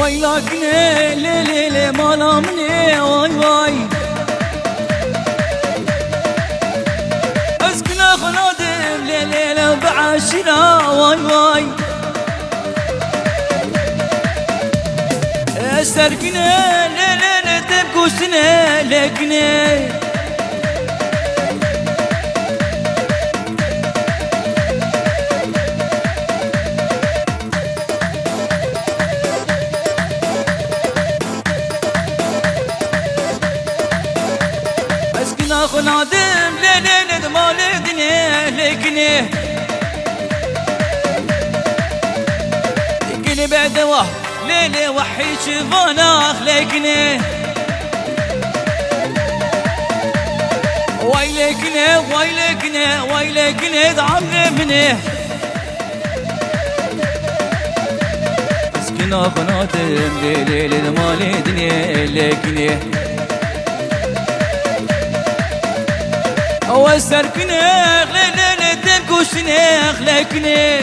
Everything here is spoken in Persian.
ويلكني ليلي لي مالامني واي واي اسكن خنادم ليلي لي بعشرة واي واي استركني ليلي لي تبكوسني لكني ناخو نادم ليلي دمالدني لكني لكني بعد ليلي وحي شفاناخ لكني ويلكني ويلكني ويلكني دعمني اسكن ناخو نادم ليلي دمالدني لكني وسركني غلي تنكوشني غلكني